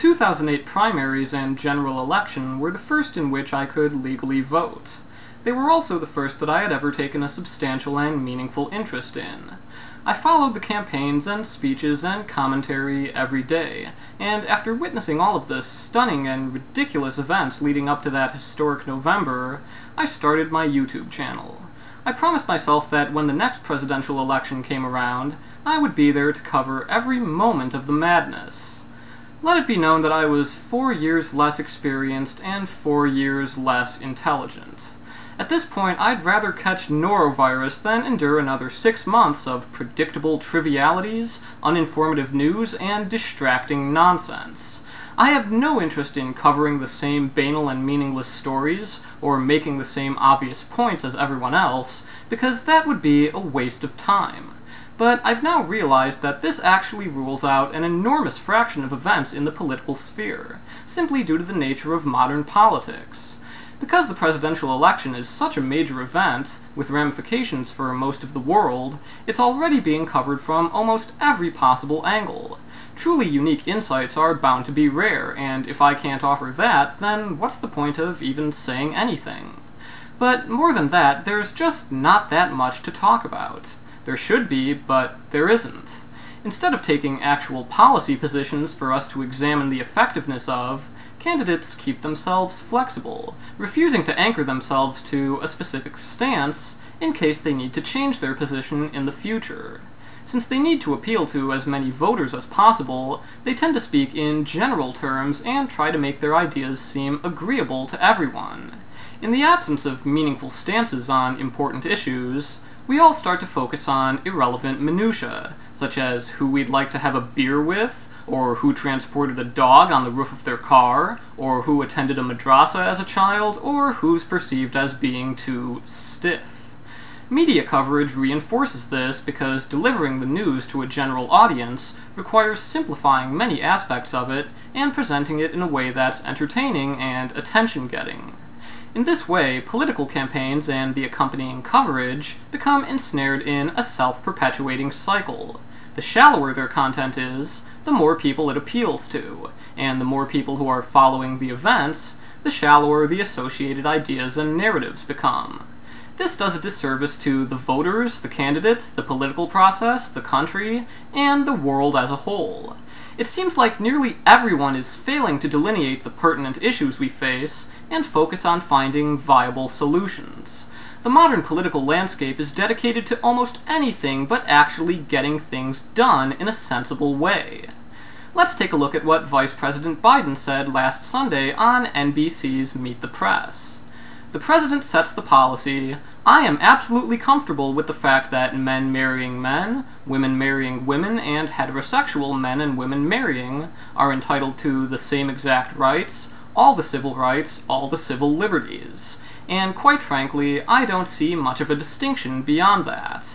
2008 primaries and general election were the first in which I could legally vote. They were also the first that I had ever taken a substantial and meaningful interest in. I followed the campaigns and speeches and commentary every day, and after witnessing all of the stunning and ridiculous events leading up to that historic November, I started my YouTube channel. I promised myself that when the next presidential election came around, I would be there to cover every moment of the madness. Let it be known that I was 4 years less experienced and 4 years less intelligent. At this point, I'd rather catch norovirus than endure another 6 months of predictable trivialities, uninformative news, and distracting nonsense. I have no interest in covering the same banal and meaningless stories, or making the same obvious points as everyone else, because that would be a waste of time. But I've now realized that this actually rules out an enormous fraction of events in the political sphere, simply due to the nature of modern politics. Because the presidential election is such a major event, with ramifications for most of the world, it's already being covered from almost every possible angle. Truly unique insights are bound to be rare, and if I can't offer that, then what's the point of even saying anything? But more than that, there's just not that much to talk about. There should be, but there isn't. Instead of taking actual policy positions for us to examine the effectiveness of, candidates keep themselves flexible, refusing to anchor themselves to a specific stance in case they need to change their position in the future. Since they need to appeal to as many voters as possible, they tend to speak in general terms and try to make their ideas seem agreeable to everyone. In the absence of meaningful stances on important issues, we all start to focus on irrelevant minutiae, such as who we'd like to have a beer with, or who transported a dog on the roof of their car, or who attended a madrasa as a child, or who's perceived as being too stiff. Media coverage reinforces this because delivering the news to a general audience requires simplifying many aspects of it and presenting it in a way that's entertaining and attention-getting. In this way, political campaigns and the accompanying coverage become ensnared in a self-perpetuating cycle. The shallower their content is, the more people it appeals to, and the more people who are following the events, the shallower the associated ideas and narratives become. This does a disservice to the voters, the candidates, the political process, the country, and the world as a whole. It seems like nearly everyone is failing to delineate the pertinent issues we face and focus on finding viable solutions. The modern political landscape is dedicated to almost anything but actually getting things done in a sensible way. Let's take a look at what Vice President Biden said last Sunday on NBC's Meet the Press. The president sets the policy, "I am absolutely comfortable with the fact that men marrying men, women marrying women, and heterosexual men and women marrying are entitled to the same exact rights, all the civil liberties. And quite frankly, I don't see much of a distinction beyond that."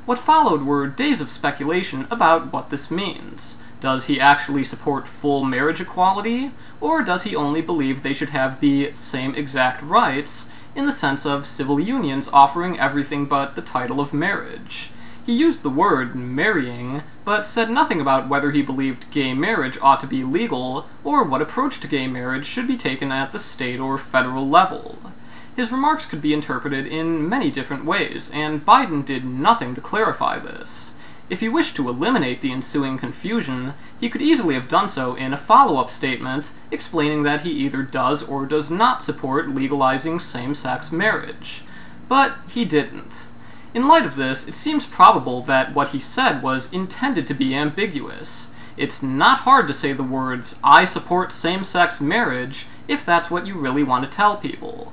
What followed were days of speculation about what this means. Does he actually support full marriage equality, or does he only believe they should have the same exact rights, in the sense of civil unions offering everything but the title of marriage? He used the word marrying, but said nothing about whether he believed gay marriage ought to be legal, or what approach to gay marriage should be taken at the state or federal level. His remarks could be interpreted in many different ways, and Biden did nothing to clarify this. If he wished to eliminate the ensuing confusion, he could easily have done so in a follow-up statement explaining that he either does or does not support legalizing same-sex marriage. But he didn't. In light of this, it seems probable that what he said was intended to be ambiguous. It's not hard to say the words, "I support same-sex marriage," if that's what you really want to tell people.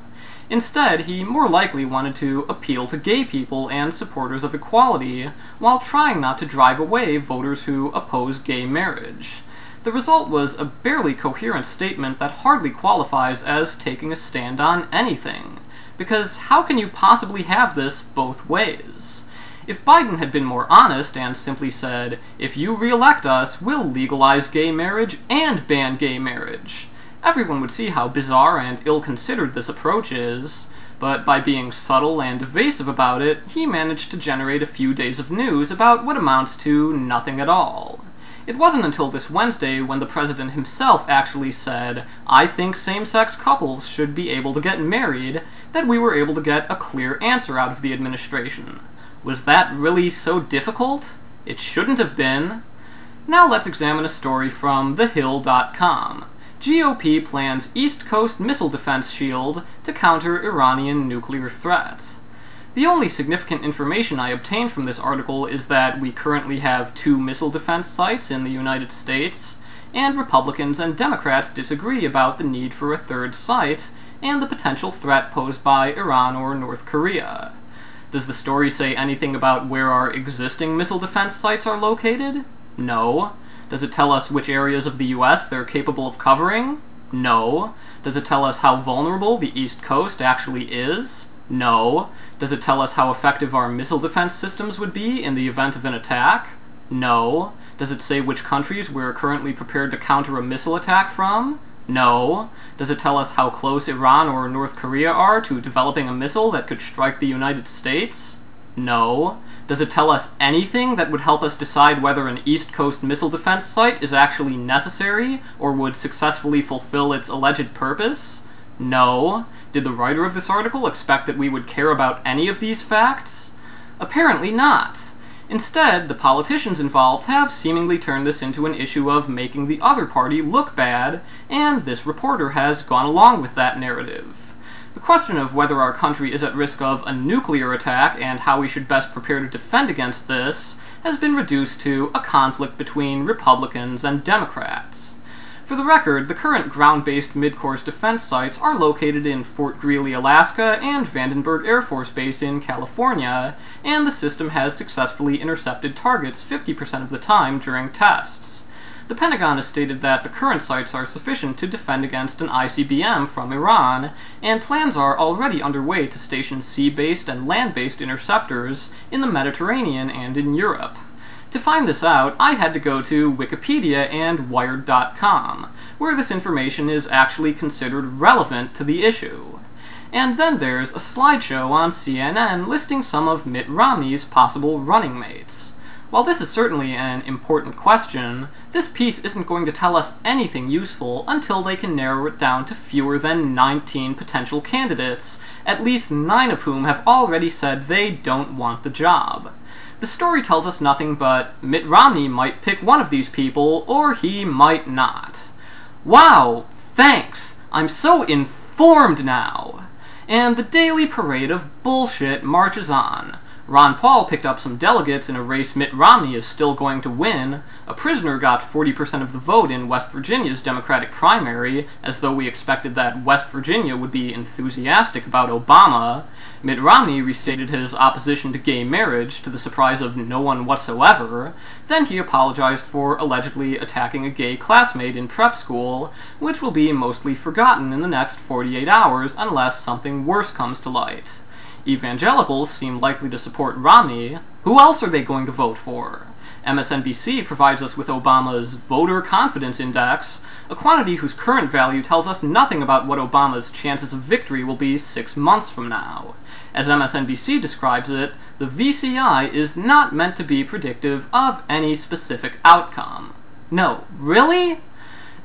Instead, he more likely wanted to appeal to gay people and supporters of equality, while trying not to drive away voters who oppose gay marriage. The result was a barely coherent statement that hardly qualifies as taking a stand on anything. Because how can you possibly have this both ways? If Biden had been more honest and simply said, "If you re-elect us, we'll legalize gay marriage and ban gay marriage," everyone would see how bizarre and ill-considered this approach is, but by being subtle and evasive about it, he managed to generate a few days of news about what amounts to nothing at all. It wasn't until this Wednesday when the president himself actually said, "I think same-sex couples should be able to get married," that we were able to get a clear answer out of the administration. Was that really so difficult? It shouldn't have been. Now let's examine a story from TheHill.com. GOP plans East Coast missile defense shield to counter Iranian nuclear threats. The only significant information I obtained from this article is that we currently have 2 missile defense sites in the United States, and Republicans and Democrats disagree about the need for a 3rd site and the potential threat posed by Iran or North Korea. Does the story say anything about where our existing missile defense sites are located? No. Does it tell us which areas of the US they're capable of covering? No. Does it tell us how vulnerable the East Coast actually is? No. Does it tell us how effective our missile defense systems would be in the event of an attack? No. Does it say which countries we're currently prepared to counter a missile attack from? No. Does it tell us how close Iran or North Korea are to developing a missile that could strike the United States? No. Does it tell us anything that would help us decide whether an East Coast missile defense site is actually necessary or would successfully fulfill its alleged purpose? No. Did the writer of this article expect that we would care about any of these facts? Apparently not. Instead, the politicians involved have seemingly turned this into an issue of making the other party look bad, and this reporter has gone along with that narrative. The question of whether our country is at risk of a nuclear attack and how we should best prepare to defend against this has been reduced to a conflict between Republicans and Democrats. For the record, the current ground-based mid-course defense sites are located in Fort Greely, Alaska, and Vandenberg Air Force Base in California, and the system has successfully intercepted targets 50% of the time during tests. The Pentagon has stated that the current sites are sufficient to defend against an ICBM from Iran, and plans are already underway to station sea-based and land-based interceptors in the Mediterranean and in Europe. To find this out, I had to go to Wikipedia and Wired.com, where this information is actually considered relevant to the issue. And then there's a slideshow on CNN listing some of Mitt Romney's possible running mates. While this is certainly an important question, this piece isn't going to tell us anything useful until they can narrow it down to fewer than 19 potential candidates, at least 9 of whom have already said they don't want the job. The story tells us nothing but Mitt Romney might pick one of these people, or he might not. Wow, thanks! I'm so informed now! And the daily parade of bullshit marches on. Ron Paul picked up some delegates in a race Mitt Romney is still going to win. A prisoner got 40% of the vote in West Virginia's Democratic primary, as though we expected that West Virginia would be enthusiastic about Obama. Mitt Romney restated his opposition to gay marriage, to the surprise of no one whatsoever. Then he apologized for allegedly attacking a gay classmate in prep school, which will be mostly forgotten in the next 48 hours unless something worse comes to light. Evangelicals seem likely to support Romney. Who else are they going to vote for? MSNBC provides us with Obama's Voter Confidence Index, a quantity whose current value tells us nothing about what Obama's chances of victory will be 6 months from now. As MSNBC describes it, the VCI is not meant to be predictive of any specific outcome. No, really?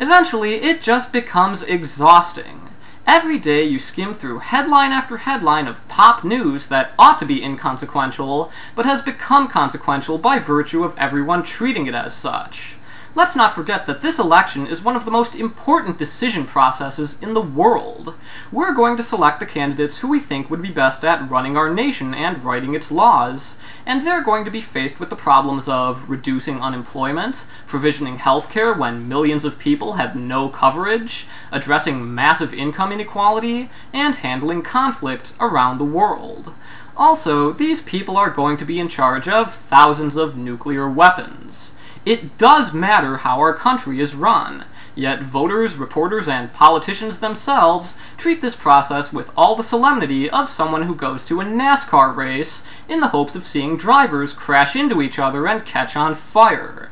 Eventually, it just becomes exhausting. Every day you skim through headline after headline of pop news that ought to be inconsequential, but has become consequential by virtue of everyone treating it as such. Let's not forget that this election is one of the most important decision processes in the world. We're going to select the candidates who we think would be best at running our nation and writing its laws, and they're going to be faced with the problems of reducing unemployment, provisioning healthcare when millions of people have no coverage, addressing massive income inequality, and handling conflict around the world. Also, these people are going to be in charge of thousands of nuclear weapons. It does matter how our country is run, yet voters, reporters, and politicians themselves treat this process with all the solemnity of someone who goes to a NASCAR race in the hopes of seeing drivers crash into each other and catch on fire.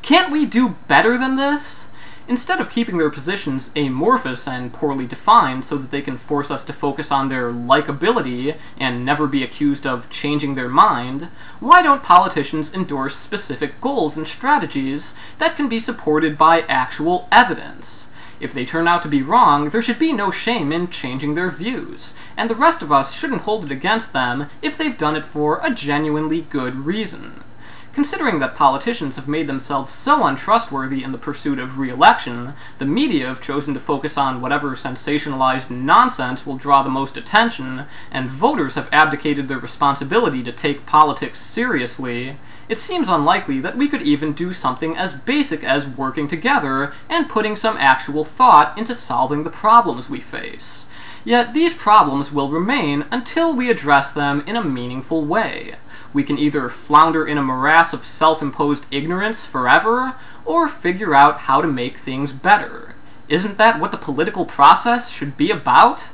Can't we do better than this? Instead of keeping their positions amorphous and poorly defined so that they can force us to focus on their likability and never be accused of changing their mind, why don't politicians endorse specific goals and strategies that can be supported by actual evidence? If they turn out to be wrong, there should be no shame in changing their views, and the rest of us shouldn't hold it against them if they've done it for a genuinely good reason. Considering that politicians have made themselves so untrustworthy in the pursuit of re-election, the media have chosen to focus on whatever sensationalized nonsense will draw the most attention, and voters have abdicated their responsibility to take politics seriously, it seems unlikely that we could even do something as basic as working together and putting some actual thought into solving the problems we face. Yet these problems will remain until we address them in a meaningful way. We can either flounder in a morass of self-imposed ignorance forever, or figure out how to make things better. Isn't that what the political process should be about?